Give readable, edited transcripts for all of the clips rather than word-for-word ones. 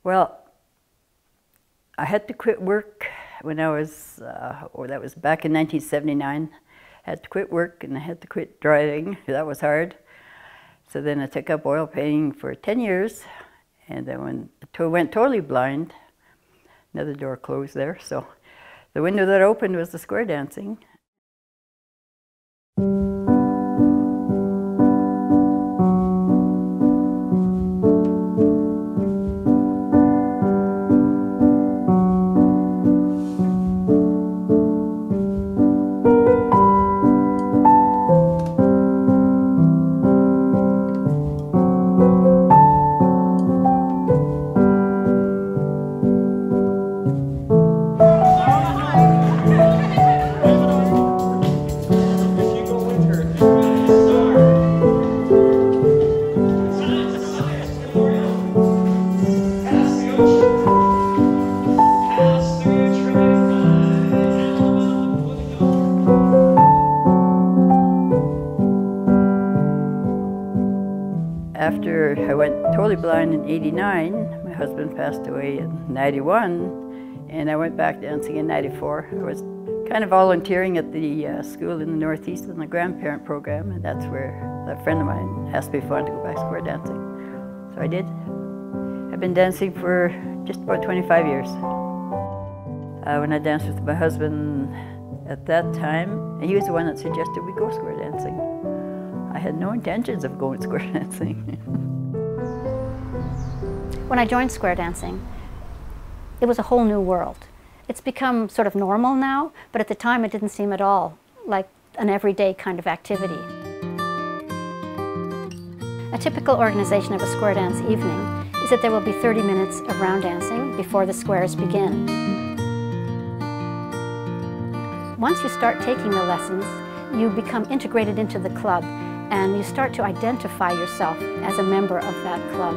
Well, I had to quit work when I was, that was back in 1979. I had to quit work and I had to quit driving. That was hard. So then I took up oil painting for 10 years. And then when I went totally blind, another door closed there. So the window that opened was the square dancing. After I went totally blind in '89, my husband passed away in '91, and I went back dancing in '94. I was kind of volunteering at the school in the Northeast in the grandparent program, and that's where a friend of mine asked me if I wanted to go back square dancing. So I did. I've been dancing for just about 25 years. When I danced with my husband at that time, he was the one that suggested we go square dancing. I had no intentions of going square dancing. When I joined square dancing, it was a whole new world. It's become sort of normal now, but at the time it didn't seem at all like an everyday kind of activity. A typical organization of a square dance evening is that there will be 30 minutes of round dancing before the squares begin. Once you start taking the lessons, you become integrated into the club and you start to identify yourself as a member of that club.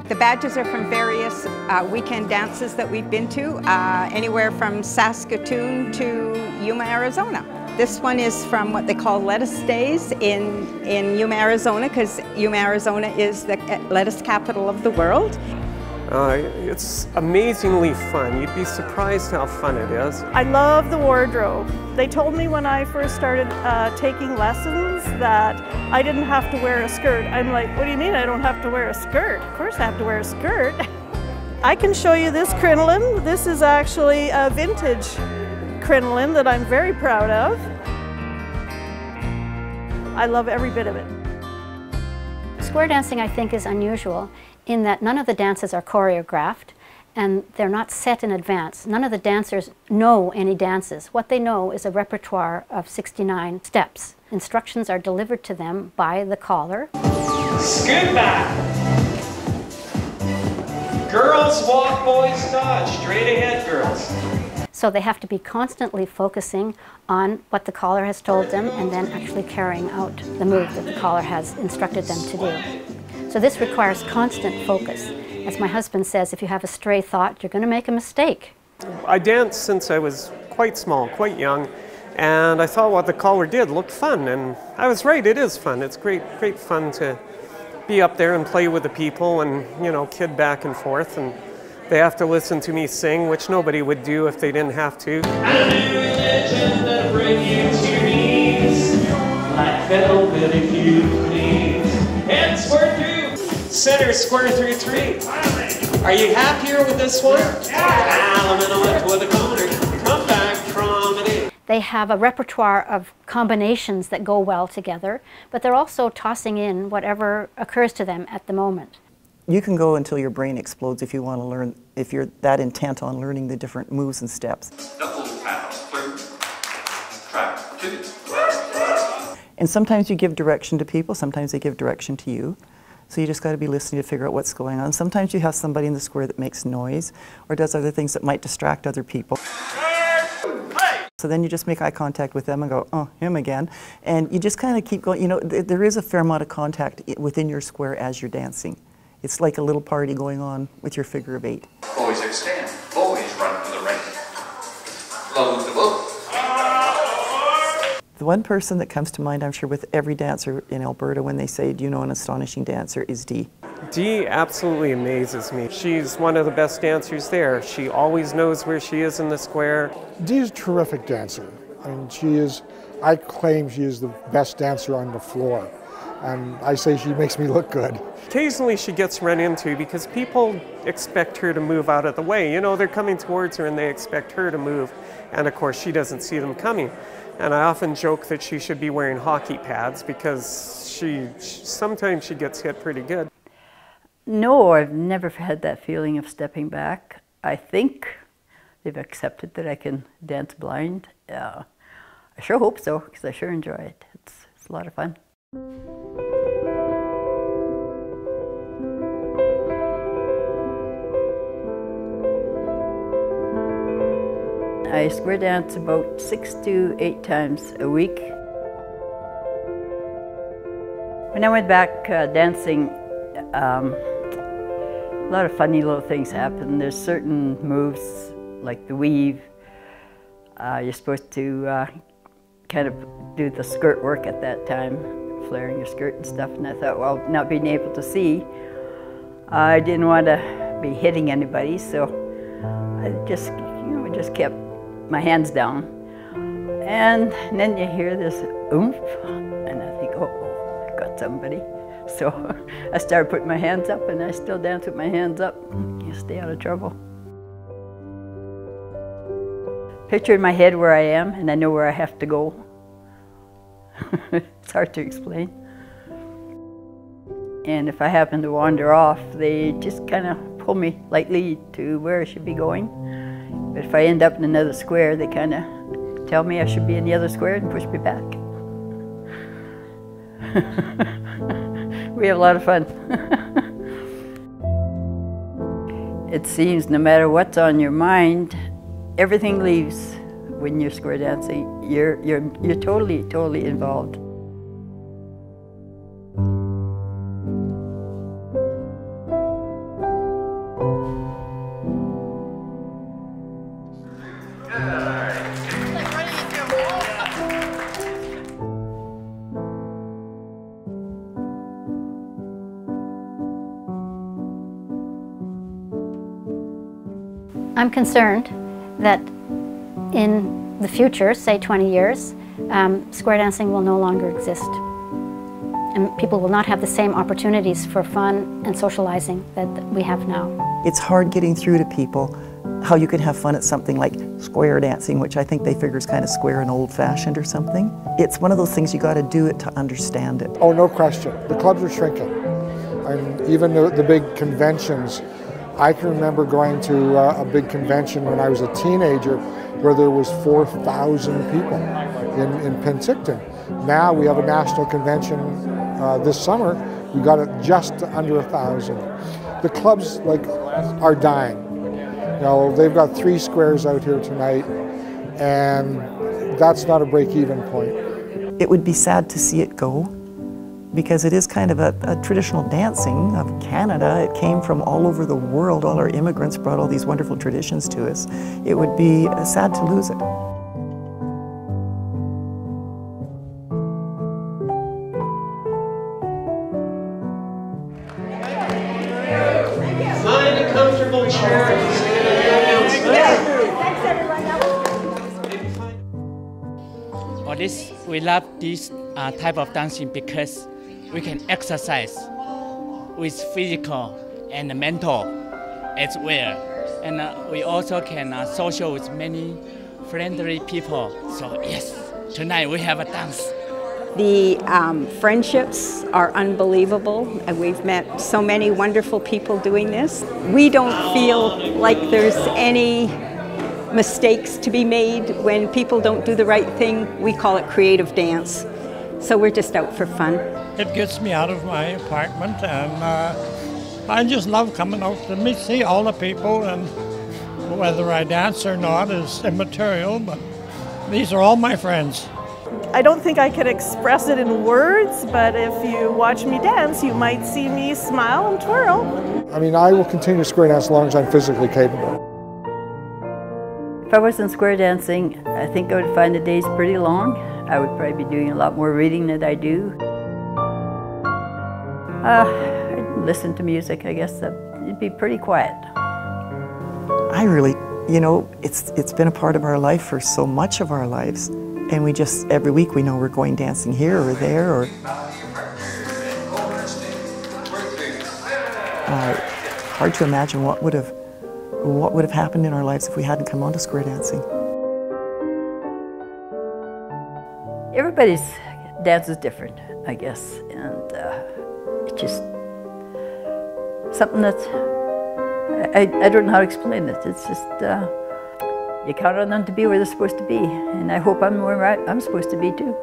The badges are from various weekend dances that we've been to, anywhere from Saskatoon to Yuma, Arizona. This one is from what they call lettuce days in Yuma, Arizona, because Yuma, Arizona is the lettuce capital of the world. It's amazingly fun. You'd be surprised how fun it is. I love the wardrobe. They told me when I first started taking lessons that I didn't have to wear a skirt. I'm like, what do you mean I don't have to wear a skirt? Of course I have to wear a skirt. I can show you this crinoline. This is actually a vintage crinoline that I'm very proud of. I love every bit of it. Square dancing, I think, is unusual in that none of the dances are choreographed and they're not set in advance. None of the dancers know any dances. What they know is a repertoire of 69 steps. Instructions are delivered to them by the caller. Scoot back. Girls walk, boys dodge. Straight ahead, girls. So they have to be constantly focusing on what the caller has told them and then actually carrying out the move that the caller has instructed them to do. So this requires constant focus. As my husband says, if you have a stray thought, you're going to make a mistake. I danced since I was quite small, quite young, and I thought what the caller did looked fun, and I was right, it is fun. It's great fun to be up there and play with the people and, you know, kid back and forth, and they have to listen to me sing, which nobody would do if they didn't have to. A new religion that'll bring you to your knees, like velvet if you please. And square through. Center, square through 3. Are you happier with this one? Yeah. With a corner. Come back from it. They have a repertoire of combinations that go well together, but they're also tossing in whatever occurs to them at the moment. You can go until your brain explodes if you want to learn, if you're that intent on learning the different moves and steps. Double tap through, track 2. And sometimes you give direction to people, sometimes they give direction to you. So you just got to be listening to figure out what's going on. Sometimes you have somebody in the square that makes noise or does other things that might distract other people. So then you just make eye contact with them and go, oh, him again. And you just kind of keep going. You know, there is a fair amount of contact within your square as you're dancing. It's like a little party going on with your figure of 8. Boys extend. Boys run to the ring. Load the boat. The one person that comes to mind, I'm sure, with every dancer in Alberta when they say, do you know an astonishing dancer, is Dee. Dee absolutely amazes me. She's one of the best dancers there. She always knows where she is in the square. Dee is a terrific dancer. I mean, I claim she is the best dancer on the floor. And I say she makes me look good. Occasionally she gets run into because people expect her to move out of the way. You know, they're coming towards her and they expect her to move. And of course she doesn't see them coming. And I often joke that she should be wearing hockey pads because sometimes she gets hit pretty good. No, I've never had that feeling of stepping back. I think they've accepted that I can dance blind. I sure hope so, because I sure enjoy it. It's a lot of fun. I square dance about 6 to 8 times a week. When I went back dancing, a lot of funny little things happen. There's certain moves, like the weave. You're supposed to kind of do the skirt work at that time, flaring your skirt and stuff. And I thought, well, not being able to see, I didn't want to be hitting anybody, so I just, just kept my hands down. And then you hear this oomph, and I think, oh, I got somebody. So I started putting my hands up, and I still dance with my hands up. You stay out of trouble. Picture in my head where I am, and I know where I have to go. It's hard to explain. And if I happen to wander off, they just kind of pull me lightly to where I should be going. But if I end up in another square, they kind of tell me I should be in the other square and push me back. We have a lot of fun. It seems no matter what's on your mind, everything leaves when you're square dancing. You're totally involved. I'm concerned that in the future, say 20 years, square dancing will no longer exist. And people will not have the same opportunities for fun and socializing that we have now. It's hard getting through to people how you can have fun at something like square dancing, which I think they figure is kind of square and old-fashioned or something. It's one of those things you got to do it to understand it. Oh, no question. The clubs are shrinking. And even the big conventions, I can remember going to a big convention when I was a teenager where there was 4,000 people in Penticton. Now we have a national convention this summer. We got it just under 1,000. The clubs are dying. You know, they've got 3 squares out here tonight, and that's not a break-even point. It would be sad to see it go, because it is kind of a traditional dancing of Canada. It came from all over the world. All our immigrants brought all these wonderful traditions to us. It would be sad to lose it. Find a comfortable chair. We love this type of dancing because we can exercise with physical and mental as well. And we also can social with many friendly people. So yes, tonight we have a dance. The friendships are unbelievable. We've met so many wonderful people doing this. We don't feel like there's any mistakes to be made when people don't do the right thing. We call it creative dance. So we're just out for fun. It gets me out of my apartment, and I just love coming out to see all the people, and whether I dance or not is immaterial, but these are all my friends. I don't think I can express it in words, but if you watch me dance, you might see me smile and twirl. I mean, I will continue to square dance as long as I'm physically capable. If I wasn't square dancing, I think I would find the days pretty long. I would probably be doing a lot more reading than I do. I'd listen to music, I guess it'd be pretty quiet. I really, you know, it's been a part of our life for so much of our lives, and we just, every week we know we're going dancing here or there, or hard to imagine what would have happened in our lives if we hadn't come on to square dancing. Everybody's dance is different, I guess, and it's just something that's, I don't know how to explain it. It's just, you count on them to be where they're supposed to be, and I hope I'm where I'm supposed to be too.